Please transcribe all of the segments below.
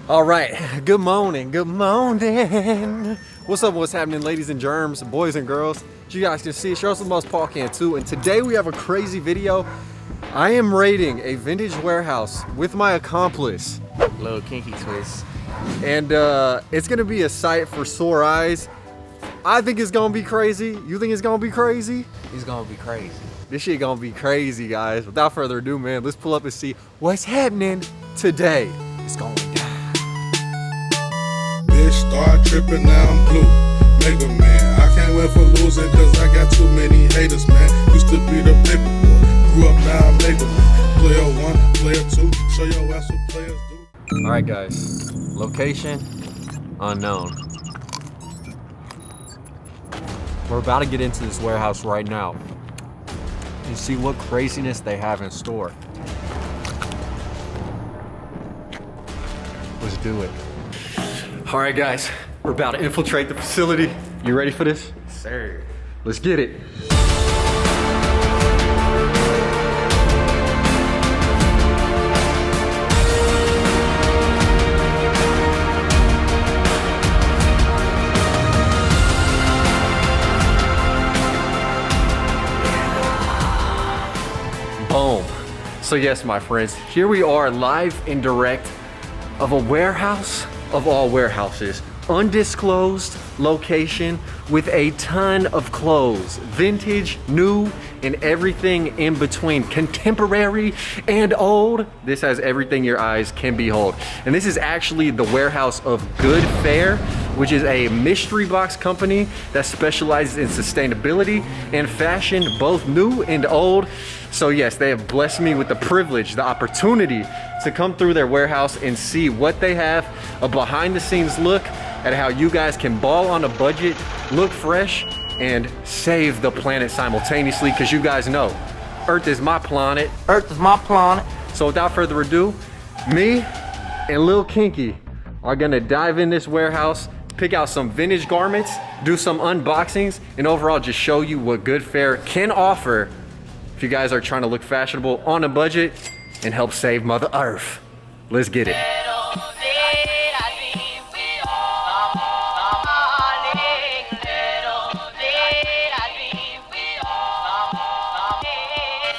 All right, good morning, good morning. What's up, what's happening, ladies and germs, boys and girls? As you guys can see, show some most Paul Cantu, and today we have a crazy video. I am raiding a vintage warehouse with my accomplice. Little kinky twist. And it's gonna be a sight for sore eyes. I think it's gonna be crazy. You think it's gonna be crazy? It's gonna be crazy. This shit gonna be crazy, guys. Without further ado, man, let's pull up and see what's happening today. It's going down. Bitch, start tripping, now I'm blue. Mega man, I can't win for losing, cause I got too many haters, man. Used to be the paper boy, grew up now I'm mega man. Player 1, player 2, show your ass what players do. All right, guys. Location unknown. We're about to get into this warehouse right now and see what craziness they have in store. Let's do it. All right, guys, we're about to infiltrate the facility. You ready for this? Sir. Let's get it. Boom. So yes, my friends, here we are live and direct of a warehouse of all warehouses. Undisclosed location with a ton of clothes. Vintage, new, and everything in between. Contemporary and old. This has everything your eyes can behold. And this is actually the warehouse of Goodfair, which is a mystery box company that specializes in sustainability and fashion, both new and old. So yes, they have blessed me with the privilege, the opportunity to come through their warehouse and see what they have, a behind the scenes look at how you guys can ball on a budget, look fresh, and save the planet simultaneously, because you guys know, Earth is my planet. Earth is my planet. So without further ado, me and Lil Kinky are gonna dive in this warehouse, pick out some vintage garments, do some unboxings, and overall just show you what Goodfair can offer if you guys are trying to look fashionable on a budget and help save Mother Earth. Let's get it.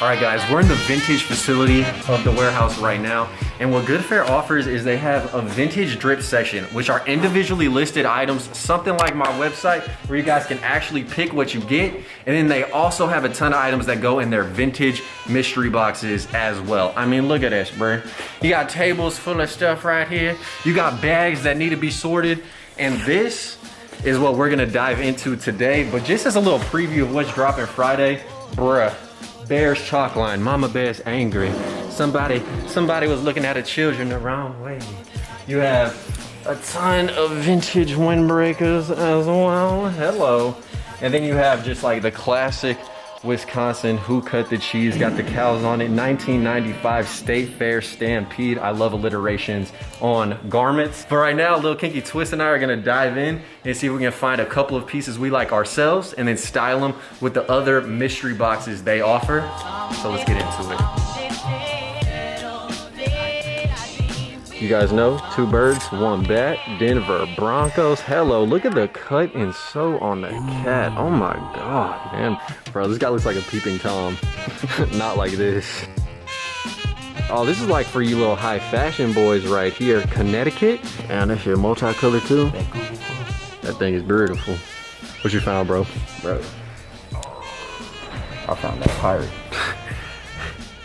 All right, guys, we're in the vintage facility of the warehouse right now. And what Goodfair offers is they have a vintage drip section, which are individually listed items, something like my website, where you guys can actually pick what you get. And then they also have a ton of items that go in their vintage mystery boxes as well. I mean, look at this, bro. You got tables full of stuff right here. You got bags that need to be sorted. And this is what we're gonna dive into today. But just as a little preview of what's dropping Friday, bruh. Bear's chalk line, Mama Bear's angry. Somebody was looking at the children the wrong way. You have a ton of vintage Windbreakers as well. Hello. And then you have just like the classic Wisconsin Who Cut the Cheese, got the cows on it. 1995 State Fair Stampede. I love alliterations on garments. But right now, Lil Kinky Twist and I are gonna dive in and see if we can find a couple of pieces we like ourselves and then style them with the other mystery boxes they offer. So let's get into it. You guys know, 2 birds, 1 bat, Denver Broncos. Hello, look at the cut and sew on the cat. Oh my God, man. Bro, this guy looks like a peeping Tom. Not like this. Oh, this is like for you little high fashion boys right here. Connecticut. And that shit multicolored too. That thing is beautiful. What you found, bro? Bro, I found that pirate.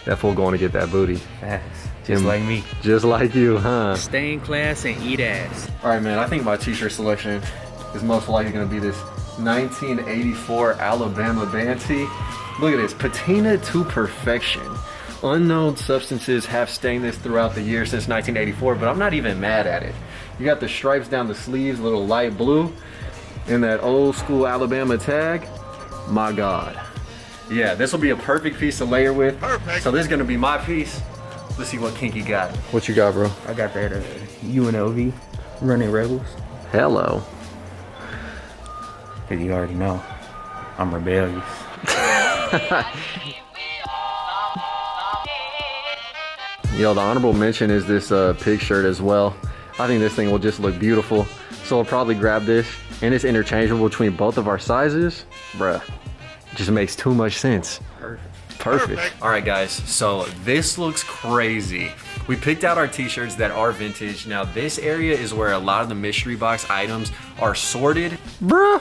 That fool going to get that booty. Fast. Just like me. Just like you, huh? Stay in class and eat ass. All right, man, I think my t-shirt selection is most likely gonna be this 1984 Alabama band tee. Look at this, patina to perfection. Unknown substances have stained this throughout the year since 1984, but I'm not even mad at it. You got the stripes down the sleeves, little light blue, and that old school Alabama tag. My God. Yeah, this will be a perfect piece to layer with. Perfect. So this is gonna be my piece. Let's see what Kinky got. What you got, bro? I got that UNLV, Running Rebels. Hello. Cause you already know, I'm rebellious. Yo, the honorable mention is this pig shirt as well. I think this thing will just look beautiful. So I'll probably grab this, and it's interchangeable between both of our sizes. Bruh, just makes too much sense. Perfect. All right, guys, so this looks crazy. We picked out our t-shirts that are vintage. Now this area is where a lot of the mystery box items are sorted. Bruh,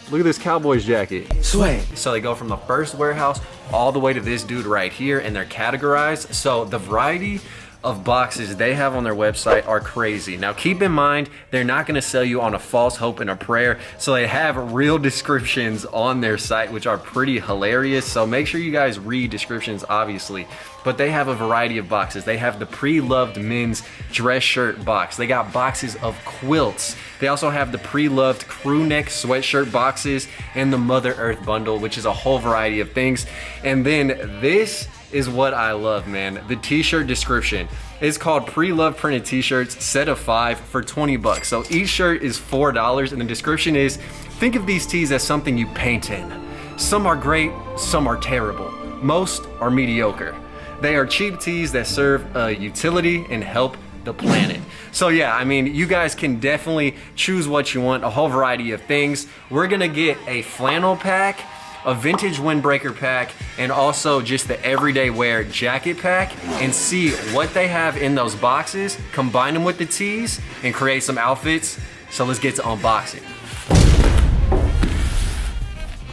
look at this Cowboys jacket. Sway. So they go from the first warehouse all the way to this dude right here, and they're categorized. So the variety of boxes they have on their website are crazy. Now keep in mind, they're not gonna sell you on a false hope and a prayer. So they have real descriptions on their site, which are pretty hilarious. So make sure you guys read descriptions, obviously. But they have a variety of boxes. They have the pre-loved men's dress shirt box. They got boxes of quilts. They also have the pre-loved crew neck sweatshirt boxes and the Mother Earth bundle, which is a whole variety of things. And then this is what I love, man. The t-shirt description. It's called pre-loved printed t-shirts, set of 5 for 20 bucks. So each shirt is $4, and the description is, think of these tees as something you paint in. Some are great, some are terrible. Most are mediocre. They are cheap tees that serve a utility and help the planet. So yeah, I mean, you guys can definitely choose what you want, a whole variety of things. We're gonna get a flannel pack, a vintage windbreaker pack, and also just the everyday wear jacket pack, and see what they have in those boxes, combine them with the tees, and create some outfits. So let's get to unboxing.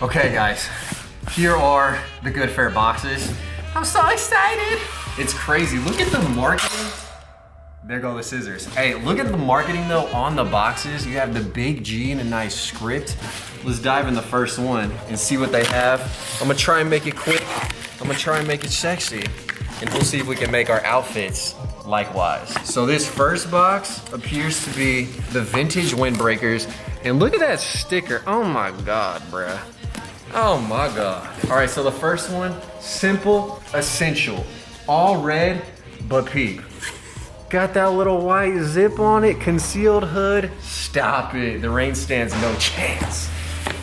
Okay guys, here are the Goodfair boxes. I'm so excited. It's crazy, look at the marketing. There go the scissors. Hey, look at the marketing though on the boxes. You have the big G and a nice script. Let's dive in the first one and see what they have. I'm gonna try and make it quick. I'm gonna try and make it sexy. And we'll see if we can make our outfits likewise. So this first box appears to be the vintage Windbreakers. And look at that sticker. Oh my God, bruh. Oh my God. All right, so the first one, simple, essential. All red, but peep. Got that little white zip on it, concealed hood. Stop it, the rain stands no chance.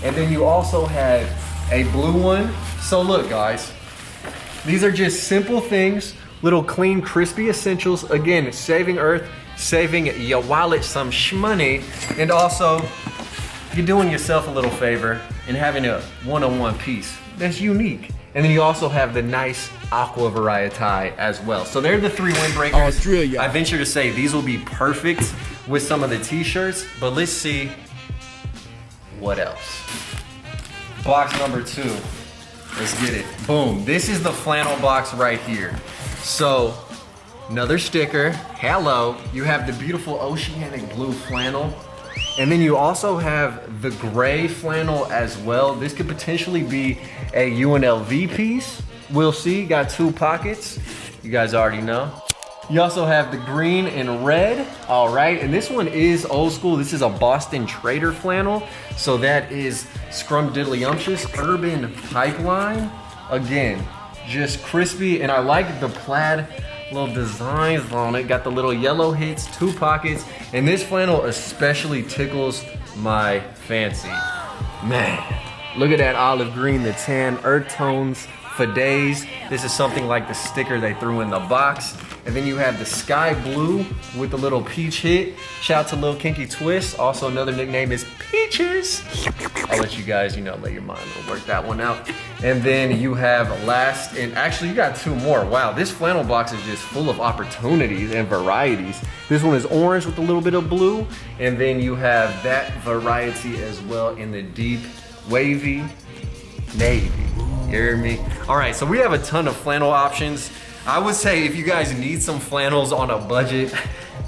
And then you also have a blue one. So look guys, these are just simple things, little clean, crispy essentials. Again, saving Earth, saving your wallet some shmoney, and also you're doing yourself a little favor and having a one-on-one piece that's unique. And then you also have the nice aqua variety as well. So they're the 3 Windbreakers. Australia. I venture to say these will be perfect with some of the t-shirts, but let's see what else. Box number 2, let's get it. Boom, this is the flannel box right here. So, another sticker, hello. You have the beautiful oceanic blue flannel. And then you also have the gray flannel as well. This could potentially be a UNLV piece. We'll see, got 2 pockets. You guys already know. You also have the green and red. All right, and this one is old school. This is a Boston Trader flannel. So that is scrumdiddlyumptious urban pipeline. Again, just crispy, and I like the plaid little designs on it. Got the little yellow hits, 2 pockets, and this flannel especially tickles my fancy. Man, look at that olive green, the tan, earth tones for days. This is something like the sticker they threw in the box. And then you have the sky blue with the little peach hit. Shout out to Lil Kinky Twist. Also another nickname is Peaches. I'll let you guys, let your mind work that one out. And then you have last, and actually you got 2 more. Wow, this flannel box is just full of opportunities and varieties. This one is orange with a little bit of blue. And then you have that variety as well in the deep wavy navy. You hear me? All right, so we have a ton of flannel options. I would say if you guys need some flannels on a budget,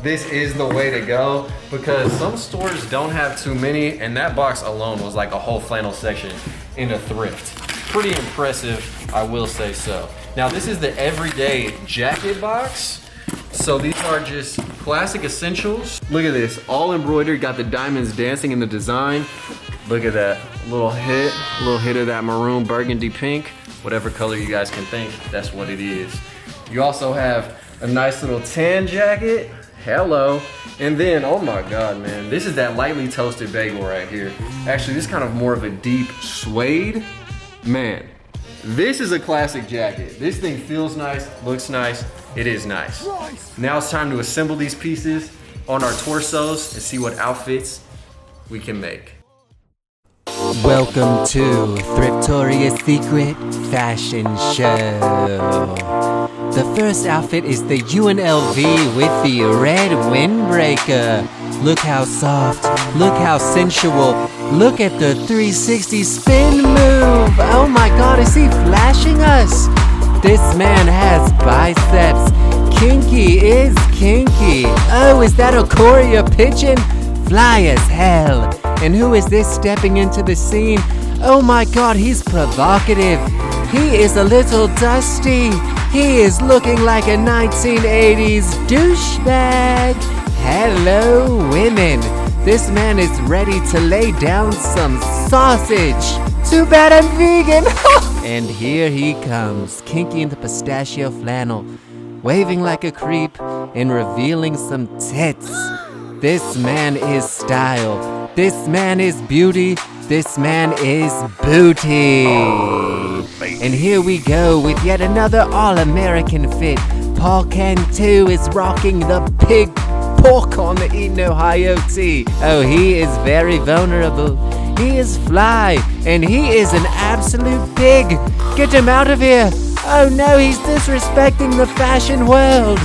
this is the way to go, because some stores don't have too many, and that box alone was like a whole flannel section in a thrift. Pretty impressive, I will say so. Now this is the everyday jacket box. So these are just classic essentials. Look at this, all embroidered, got the diamonds dancing in the design. Look at that, little hit of that maroon, burgundy, pink, whatever color you guys can think, that's what it is. You also have a nice little tan jacket, hello. And then, oh my God, man, this is that lightly toasted bagel right here. Actually, this is kind of more of a deep suede. Man, this is a classic jacket. This thing feels nice, looks nice, it is nice. Now it's time to assemble these pieces on our torsos and see what outfits we can make. Welcome to Thriftoria's Secret Fashion Show. The first outfit is the UNLV with the red windbreaker. Look how soft, look how sensual, look at the 360 spin move. Oh my god, is he flashing us? This man has biceps. Kinky is kinky. Oh, is that a Korea pigeon? Fly as hell. And who is this stepping into the scene? Oh my god, he's provocative. He is a little dusty. He is looking like a 1980s douchebag. Hello, women. This man is ready to lay down some sausage. Too bad I'm vegan. And here he comes, kinky in the pistachio flannel, waving like a creep and revealing some tits. This man is style. This man is beauty. This man is booty. And here we go with yet another all-American fit. Paul Cantu is rocking the pig pork on the Eaton, Ohio tee. Oh, he is very vulnerable. He is fly, and he is an absolute pig. Get him out of here. Oh no, he's disrespecting the fashion world.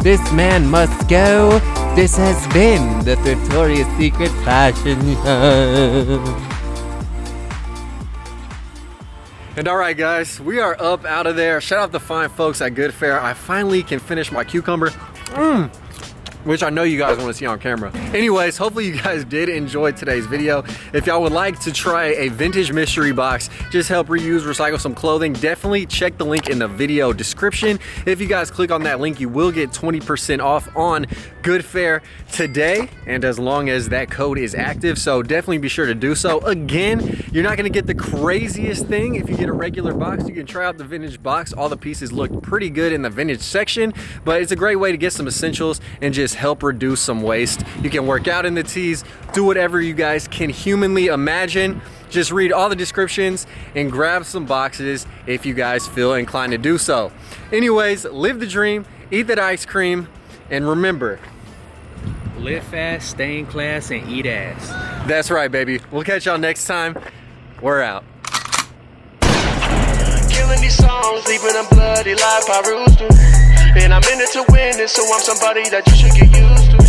This man must go. This has been the Thriftoria's Secret Fashion Show. And all right, guys, we are up out of there. Shout out the fine folks at Goodfair. I finally can finish my cucumber. Which I know you guys want to see on camera. Anyways, hopefully you guys did enjoy today's video. If y'all would like to try a vintage mystery box, just help reuse, recycle some clothing, definitely check the link in the video description. If you guys click on that link, you will get 20% off on Goodfair today, and as long as that code is active, so definitely be sure to do so. Again, you're not gonna get the craziest thing if you get a regular box. You can try out the vintage box. All the pieces look pretty good in the vintage section, but it's a great way to get some essentials and just help reduce some waste. You can work out in the tees, do whatever you guys can humanly imagine. Just read all the descriptions and grab some boxes if you guys feel inclined to do so. Anyways, live the dream, eat that ice cream, and remember, Live fast, stay in class, and eat ass. that's right, baby. We'll catch y'all next time. We're out. Killing these songs, leaving a bloody life I roost to. And I'm in it to win it, so I'm somebody that you should get used to.